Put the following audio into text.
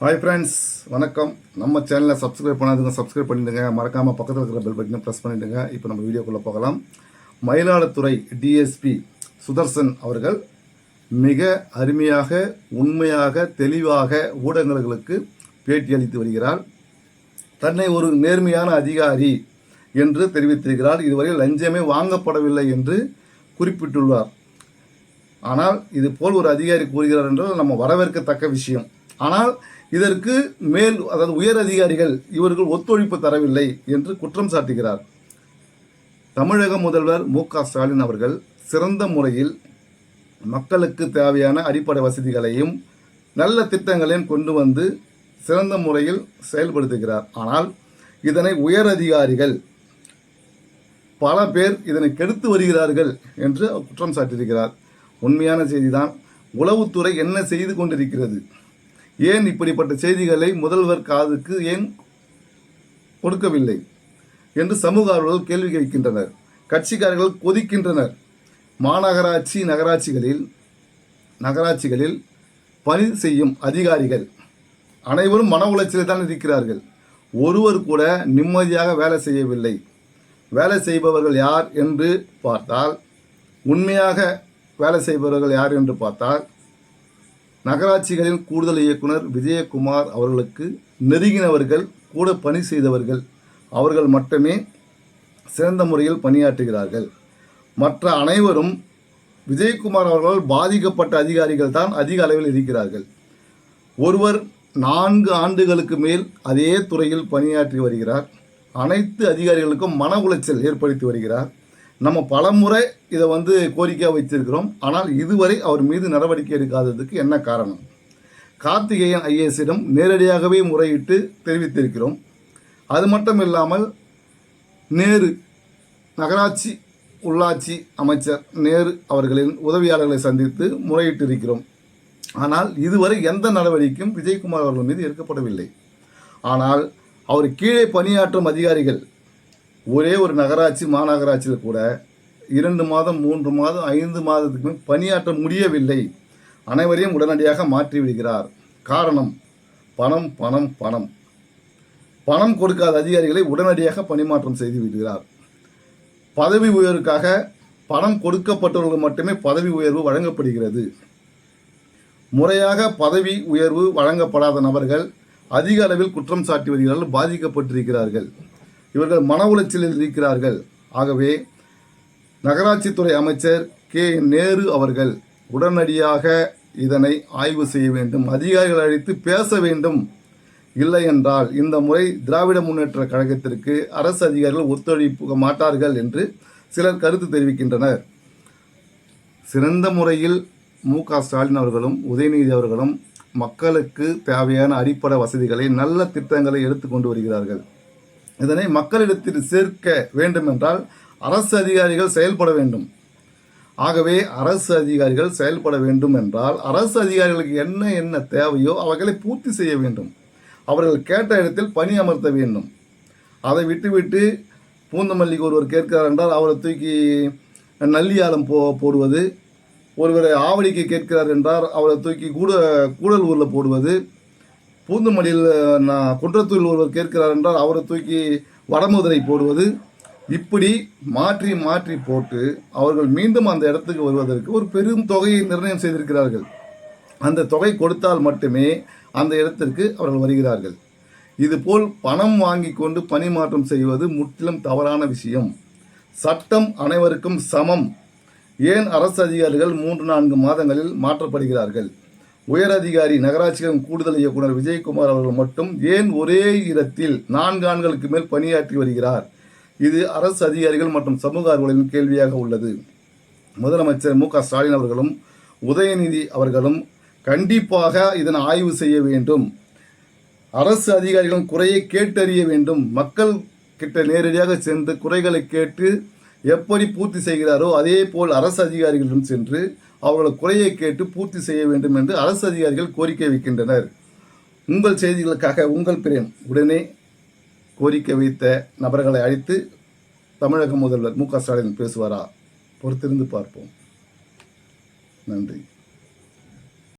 Hi friends, வணக்கம். நம்ம சேனலை சப்ஸ்கிரைப் பண்ணாதுங்க, சப்ஸ்கிரைப் பண்ணிடுங்க. மறக்காமல் பக்கத்தில் இருக்கிற பெல் பட்டனை ப்ரெஸ் பண்ணிவிடுங்க. இப்போ நம்ம வீடியோக்குள்ளே போகலாம். மயிலாடுதுறை டிஎஸ்பி சுதர்சன் அவர்கள் மிக அருமையாக, உண்மையாக, தெளிவாக ஊடகங்களுக்கு பேட்டி அளித்து வருகிறார். தன்னை ஒரு நேர்மையான அதிகாரி என்று தெரிவித்திருக்கிறார். இதுவரை லஞ்சமே வாங்கப்படவில்லை என்று குறிப்பிட்டுள்ளார். ஆனால் இது போல் ஒரு அதிகாரி கூறுகிறார் என்றால் நம்ம வரவேற்கத்தக்க விஷயம். ஆனால் இதற்கு மேல், அதாவது உயர் அதிகாரிகள் இவர்கள் ஒத்துழைப்பு தரவில்லை என்று குற்றம் சாட்டுகிறார். தமிழக முதல்வர் மு.க.ஸ்டாலின் அவர்கள் சிறந்த முறையில் மக்களுக்கு தேவையான அடிப்படை வசதிகளையும் நல்ல திட்டங்களையும் கொண்டு வந்து சிறந்த முறையில் செயல்படுத்துகிறார். ஆனால் இதனை உயர் அதிகாரிகள் பல பேர் இதனை கெடுத்து வருகிறார்கள் என்று குற்றம் சாட்டியிருக்கிறார். உண்மையான செய்திதான். உளவுத்துறை என்ன செய்து கொண்டிருக்கிறது, ஏன் இப்படிப்பட்ட செய்திகளை முதல்வர் காதுக்கு ஏன் கொடுக்கவில்லை என்று சமூக ஆர்வலர்கள் கேள்வி கேட்கின்றனர். கட்சிக்காரர்கள் கொதிக்கின்றனர். மாநகராட்சி நகராட்சிகளில் பணி செய்யும் அதிகாரிகள் அனைவரும் மன உளைச்சலில் தான் இருக்கிறார்கள். ஒருவர் கூட நிம்மதியாக வேலை செய்யவில்லை. வேலை செய்பவர்கள் யார் என்று பார்த்தால், உண்மையாக வேலை செய்பவர்கள் யார் என்று பார்த்தால், நகராட்சிகளின் கூடுதல் இயக்குனர் விஜயகுமார் அவர்களுக்கு நெருங்கினவர்கள், கூட பணி செய்தவர்கள், அவர்கள் மட்டுமே சிறந்த முறையில் பணியாற்றுகிறார்கள். மற்ற அனைவரும் விஜயகுமார் அவர்கள் பாதிக்கப்பட்ட அதிகாரிகள் தான் அதிக அளவில் இருக்கிறார்கள். ஒருவர் 4 ஆண்டுகளுக்கு மேல் அதே துறையில் பணியாற்றி வருகிறார். அனைத்து அதிகாரிகளுக்கும் மன உளைச்சல் ஏற்படுத்தி வருகிறார். நம்ம பலமுறை இதை கோரிக்கையாக வைத்திருக்கிறோம். ஆனால் இதுவரை அவர் மீது நடவடிக்கை எடுக்காததுக்கு என்ன காரணம்? கார்த்திகேயன் ஐஏஎஸிடம் நேரடியாகவே முறையிட்டு தெரிவித்திருக்கிறோம். அது மட்டும் இல்லாமல் நேரு, நகராட்சி உள்ளாட்சி அமைச்சர் நேரு அவர்களின் உதவியாளர்களை சந்தித்து முறையிட்டிருக்கிறோம். ஆனால் இதுவரை எந்த நடவடிக்கையும் விஜயகுமார் அவர்கள் மீது எடுக்கப்படவில்லை. ஆனால் அவர் கீழே பணியாற்றும் அதிகாரிகள் ஒரே ஒரு நகராட்சி மாநகராட்சியில் கூட 2 மாதம் 3 மாதம் 5 மாதத்துக்கு பணியாற்ற முடியவில்லை. அனைவரையும் உடனடியாக மாற்றிவிடுகிறார். காரணம் பணம் பணம் பணம். பணம் கொடுக்காத அதிகாரிகளை உடனடியாக பணிமாற்றம் செய்து விடுகிறார். பதவி உயர்வுக்காக பணம் கொடுக்கப்பட்டவர்கள் மட்டுமே பதவி உயர்வு வழங்கப்படுகிறது. முறையாக பதவி உயர்வு வழங்கப்படாத நபர்கள் அதிக அளவில் குற்றம் சாட்டி வருகிறார்கள், பாதிக்கப்பட்டிருக்கிறார்கள். இவர்கள் மன உளைச்சலில் இருக்கிறார்கள். ஆகவே நகராட்சித்துறை அமைச்சர் நேரு அவர்கள் உடனடியாக இதனை ஆய்வு செய்ய வேண்டும். அதிகாரிகள் அழைத்து பேச வேண்டும். இல்லை என்றால் இந்த முறை திராவிட முன்னேற்ற கழகத்திற்கு அரசு அதிகாரிகள் ஒத்துழைக்க மாட்டார்கள் என்று சிலர் கருத்து தெரிவிக்கின்றனர். சிறந்த முறையில் மு.க.ஸ்டாலின் அவர்களும் உதயநிதி அவர்களும் மக்களுக்கு தேவையான அடிப்படை வசதிகளை, நல்ல திட்டங்களை எடுத்துக்கொண்டு வருகிறார்கள். இதனை மக்களிடத்தில் சேர்க்க வேண்டும் என்றால் அரசு அதிகாரிகள் செயல்பட வேண்டும். ஆகவே அரசு அதிகாரிகள் செயல்பட வேண்டும் என்றால் அரசு அதிகாரிகளுக்கு என்ன தேவையோ அவைகளை பூர்த்தி செய்ய வேண்டும். அவர்கள் கேட்ட இடத்தில் பணி அமர்த்த வேண்டும். அதை விட்டுவிட்டு பூந்தமல்லிக்கு ஒருவர் கேட்கிறார் என்றால் அவரை தூக்கி நல்லியாலம் போடுவது, ஒருவரை ஆவடிக்கு கேட்கிறார் என்றால் அவரை தூக்கி கூடலூரில் போடுவது, பூந்தமல்லியில் குன்றத்தூரில் ஒருவர் கேட்கிறார் என்றால் அவரை தூக்கி வடமதுரை போடுவது, இப்படி மாற்றி மாற்றி போட்டு அவர்கள் மீண்டும் அந்த இடத்துக்கு வருவதற்கு ஒரு பெரும் தொகையை நிர்ணயம் செய்திருக்கிறார்கள். அந்த தொகை கொடுத்தால் மட்டுமே அந்த இடத்திற்கு அவர்கள் வருகிறார்கள். இதுபோல் பணம் வாங்கி கொண்டு பணிமாற்றம் செய்வது முற்றிலும் தவறான விஷயம். சட்டம் அனைவருக்கும் சமம். ஏன் அரசு அதிகாரிகள் 3-4 மாதங்களில் மாற்றப்படுகிறார்கள்? உயர் அதிகாரி நகராட்சிகளின் கூடுதல் இயக்குனர் விஜயகுமார் அவர்கள் மட்டும் ஏன் ஒரே இடத்தில் 4 ஆண்டுகளுக்கு மேல் பணியாற்றி வருகிறார்? இது அரசு அதிகாரிகள் மற்றும் சமூக ஆர்வலர்களின் கேள்வியாக உள்ளது. முதலமைச்சர் மு.க.ஸ்டாலின் அவர்களும் உதயநிதி அவர்களும் கண்டிப்பாக இதனை ஆய்வு செய்ய வேண்டும். அரசு அதிகாரிகளின் குறையை கேட்டறிய வேண்டும். மக்கள் கிட்ட நேரடியாக சென்று குறைகளை கேட்டு எப்படி பூர்த்தி செய்கிறாரோ அதே போல் அரசு அதிகாரிகளிடம் சென்று அவர்கள் குறையை கேட்டு பூர்த்தி செய்ய வேண்டும் என்று அரசு அதிகாரிகள் கோரிக்கை வைக்கின்றனர். உங்கள் செய்திகளுக்காக உங்கள் பிரேம் உடனே கோரிக்கை வைத்த நபர்களை அழைத்து தமிழக முதல்வர் மு.க.ஸ்டாலின் பேசுவாரா? பொறுத்திருந்து பார்ப்போம். நன்றி.